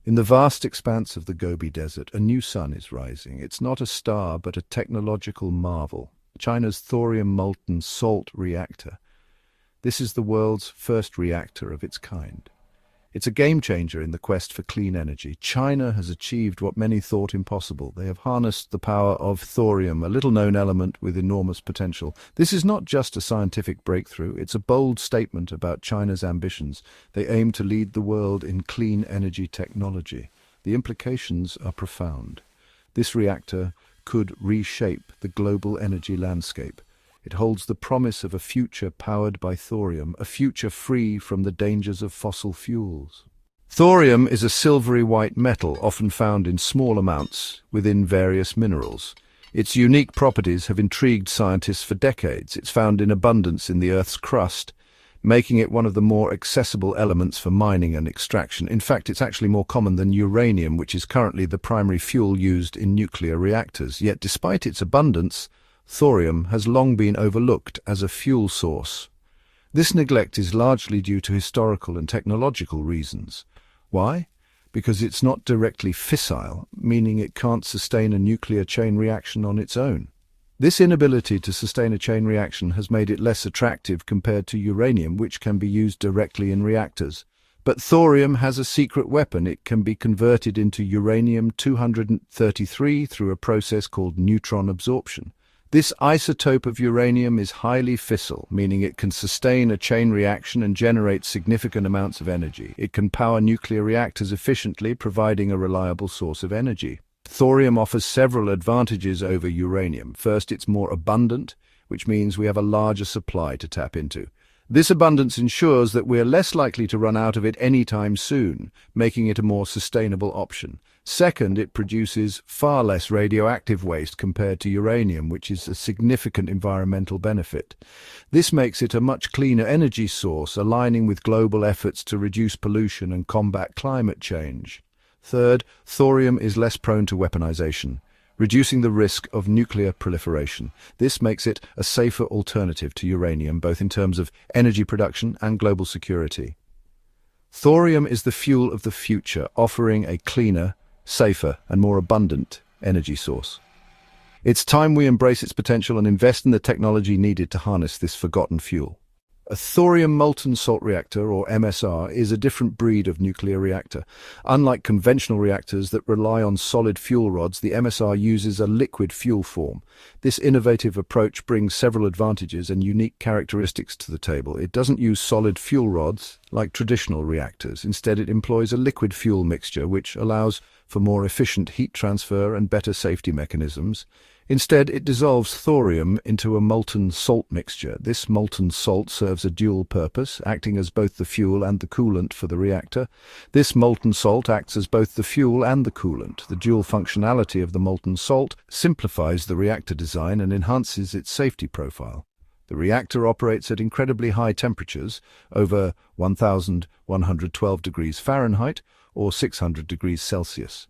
In the vast expanse of the Gobi Desert, a new sun is rising. It's not a star, but a technological marvel. China's thorium molten salt reactor. This is the world's first reactor of its kind. It's a game-changer in the quest for clean energy. China has achieved what many thought impossible. They have harnessed the power of thorium, a little-known element with enormous potential. This is not just a scientific breakthrough, it's a bold statement about China's ambitions. They aim to lead the world in clean energy technology. The implications are profound. This reactor could reshape the global energy landscape. It holds the promise of a future powered by thorium, a future free from the dangers of fossil fuels. Thorium is a silvery white metal often found in small amounts within various minerals. Its unique properties have intrigued scientists for decades. It's found in abundance in the Earth's crust, making it one of the more accessible elements for mining and extraction. In fact, it's actually more common than uranium, which is currently the primary fuel used in nuclear reactors. Yet, despite its abundance, thorium has long been overlooked as a fuel source. This neglect is largely due to historical and technological reasons. Why? Because it's not directly fissile, meaning it can't sustain a nuclear chain reaction on its own. This inability to sustain a chain reaction has made it less attractive compared to uranium, which can be used directly in reactors. But thorium has a secret weapon. It can be converted into uranium-233 through a process called neutron absorption. This isotope of uranium is highly fissile, meaning it can sustain a chain reaction and generate significant amounts of energy. It can power nuclear reactors efficiently, providing a reliable source of energy. Thorium offers several advantages over uranium. First, it's more abundant, which means we have a larger supply to tap into. This abundance ensures that we are less likely to run out of it anytime soon, making it a more sustainable option. Second, it produces far less radioactive waste compared to uranium, which is a significant environmental benefit. This makes it a much cleaner energy source, aligning with global efforts to reduce pollution and combat climate change. Third, thorium is less prone to weaponization, reducing the risk of nuclear proliferation. This makes it a safer alternative to uranium, both in terms of energy production and global security. Thorium is the fuel of the future, offering a cleaner, safer, and more abundant energy source. It's time we embrace its potential and invest in the technology needed to harness this forgotten fuel. A thorium molten salt reactor, or MSR, is a different breed of nuclear reactor. Unlike conventional reactors that rely on solid fuel rods, the MSR uses a liquid fuel form. This innovative approach brings several advantages and unique characteristics to the table. It doesn't use solid fuel rods like traditional reactors. Instead, it employs a liquid fuel mixture, which allows for more efficient heat transfer and better safety mechanisms. Instead, it dissolves thorium into a molten salt mixture. This molten salt serves a dual purpose, acting as both the fuel and the coolant for the reactor. This molten salt acts as both the fuel and the coolant. The dual functionality of the molten salt simplifies the reactor design and enhances its safety profile. The reactor operates at incredibly high temperatures, over 1,112 degrees Fahrenheit or 600 degrees Celsius.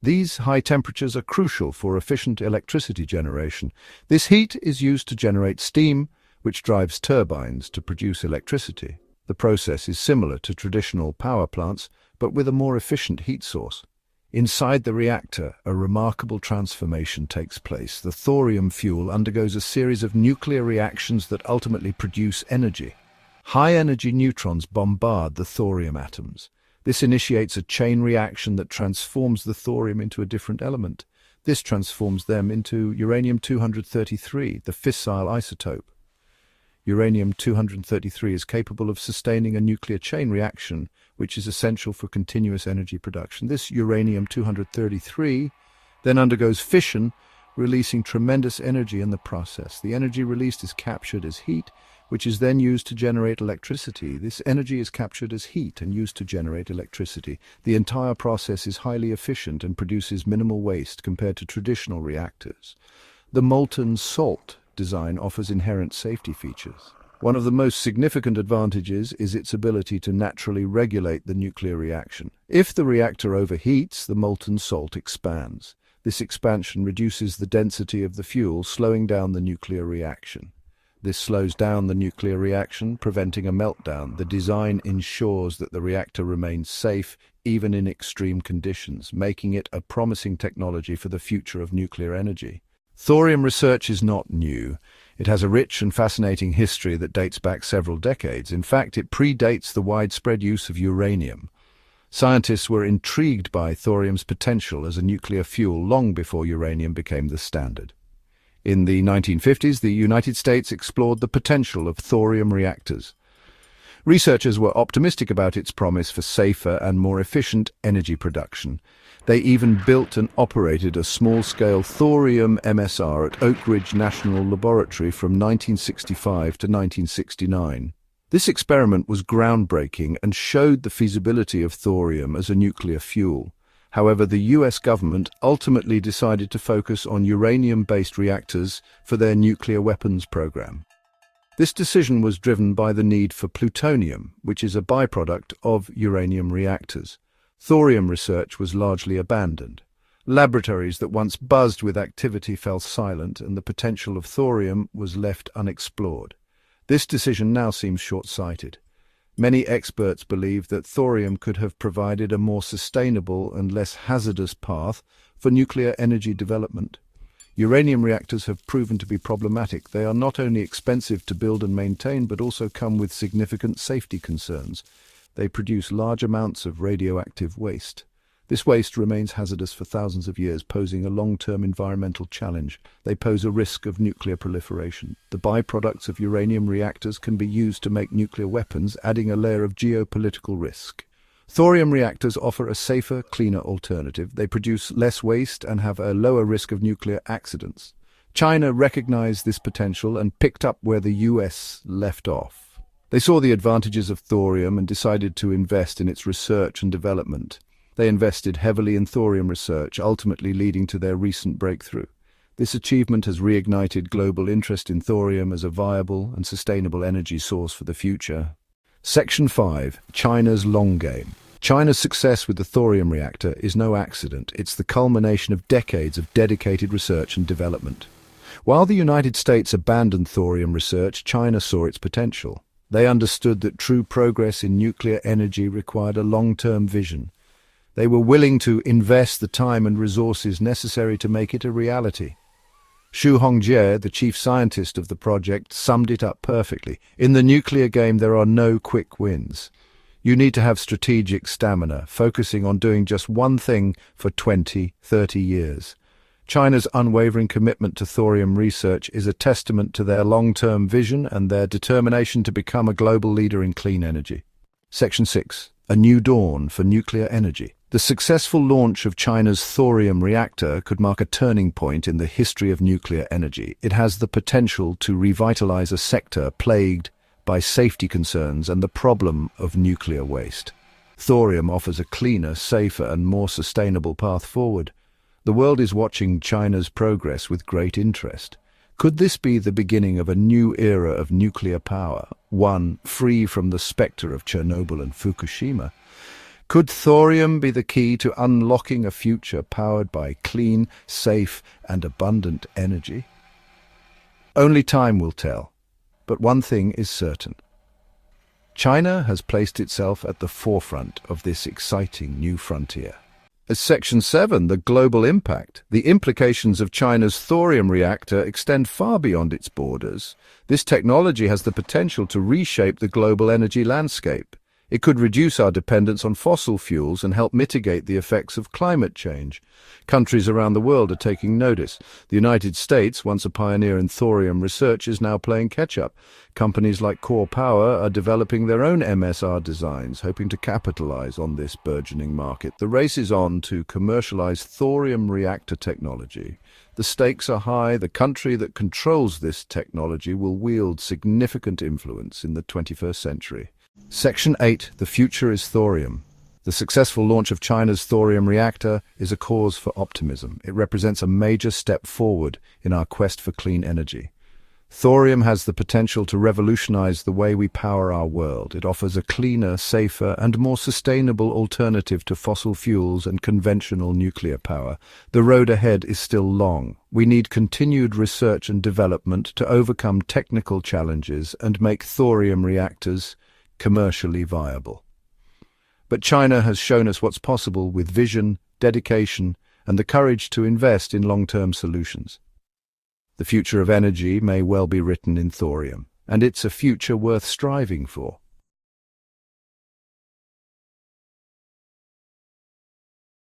These high temperatures are crucial for efficient electricity generation. This heat is used to generate steam, which drives turbines to produce electricity. The process is similar to traditional power plants, but with a more efficient heat source. Inside the reactor, a remarkable transformation takes place. The thorium fuel undergoes a series of nuclear reactions that ultimately produce energy. High-energy neutrons bombard the thorium atoms. This initiates a chain reaction that transforms the thorium into a different element. This transforms them into uranium-233, the fissile isotope. Uranium-233 is capable of sustaining a nuclear chain reaction, which is essential for continuous energy production. This uranium-233 then undergoes fission, releasing tremendous energy in the process. The energy released is captured as heat, which is then used to generate electricity. This energy is captured as heat and used to generate electricity. The entire process is highly efficient and produces minimal waste compared to traditional reactors. The molten salt design offers inherent safety features. One of the most significant advantages is its ability to naturally regulate the nuclear reaction. If the reactor overheats, the molten salt expands. This expansion reduces the density of the fuel, slowing down the nuclear reaction. This slows down the nuclear reaction, preventing a meltdown. The design ensures that the reactor remains safe even in extreme conditions, making it a promising technology for the future of nuclear energy. Thorium research is not new. It has a rich and fascinating history that dates back several decades. In fact, it predates the widespread use of uranium. Scientists were intrigued by thorium's potential as a nuclear fuel long before uranium became the standard. In the 1950s, the United States explored the potential of thorium reactors. Researchers were optimistic about its promise for safer and more efficient energy production. They even built and operated a small-scale thorium MSR at Oak Ridge National Laboratory from 1965 to 1969. This experiment was groundbreaking and showed the feasibility of thorium as a nuclear fuel. However, the US government ultimately decided to focus on uranium-based reactors for their nuclear weapons program. This decision was driven by the need for plutonium, which is a byproduct of uranium reactors. Thorium research was largely abandoned. Laboratories that once buzzed with activity fell silent, and the potential of thorium was left unexplored. This decision now seems short-sighted. Many experts believe that thorium could have provided a more sustainable and less hazardous path for nuclear energy development. Uranium reactors have proven to be problematic. They are not only expensive to build and maintain, but also come with significant safety concerns. They produce large amounts of radioactive waste. This waste remains hazardous for thousands of years, posing a long-term environmental challenge. They pose a risk of nuclear proliferation. The byproducts of uranium reactors can be used to make nuclear weapons, adding a layer of geopolitical risk. Thorium reactors offer a safer, cleaner alternative. They produce less waste and have a lower risk of nuclear accidents. China recognized this potential and picked up where the US left off. They saw the advantages of thorium and decided to invest in its research and development. They invested heavily in thorium research, ultimately leading to their recent breakthrough. This achievement has reignited global interest in thorium as a viable and sustainable energy source for the future. Section 5. China's long game. China's success with the thorium reactor is no accident. It's the culmination of decades of dedicated research and development. While the United States abandoned thorium research, China saw its potential. They understood that true progress in nuclear energy required a long-term vision. They were willing to invest the time and resources necessary to make it a reality. Xu Hongjie, the chief scientist of the project, summed it up perfectly. In the nuclear game, there are no quick wins. You need to have strategic stamina, focusing on doing just one thing for 20, 30 years. China's unwavering commitment to thorium research is a testament to their long-term vision and their determination to become a global leader in clean energy. Section 6. A new dawn for nuclear energy. The successful launch of China's thorium reactor could mark a turning point in the history of nuclear energy. It has the potential to revitalize a sector plagued by safety concerns and the problem of nuclear waste. Thorium offers a cleaner, safer, and more sustainable path forward. The world is watching China's progress with great interest. Could this be the beginning of a new era of nuclear power, one free from the specter of Chernobyl and Fukushima? Could thorium be the key to unlocking a future powered by clean, safe, and abundant energy? Only time will tell, but one thing is certain. China has placed itself at the forefront of this exciting new frontier. As Section 7, the global impact. The implications of China's thorium reactor extend far beyond its borders. This technology has the potential to reshape the global energy landscape. It could reduce our dependence on fossil fuels and help mitigate the effects of climate change. Countries around the world are taking notice. The United States, once a pioneer in thorium research, is now playing catch-up. Companies like Core Power are developing their own MSR designs, hoping to capitalize on this burgeoning market. The race is on to commercialize thorium reactor technology. The stakes are high. The country that controls this technology will wield significant influence in the 21st century. Section 8. The future is thorium. The successful launch of China's thorium reactor is a cause for optimism. It represents a major step forward in our quest for clean energy. Thorium has the potential to revolutionize the way we power our world. It offers a cleaner, safer, and more sustainable alternative to fossil fuels and conventional nuclear power. The road ahead is still long. We need continued research and development to overcome technical challenges and make thorium reactors commercially viable. But China has shown us what's possible with vision, dedication, and the courage to invest in long-term solutions. The future of energy may well be written in thorium, and it's a future worth striving for.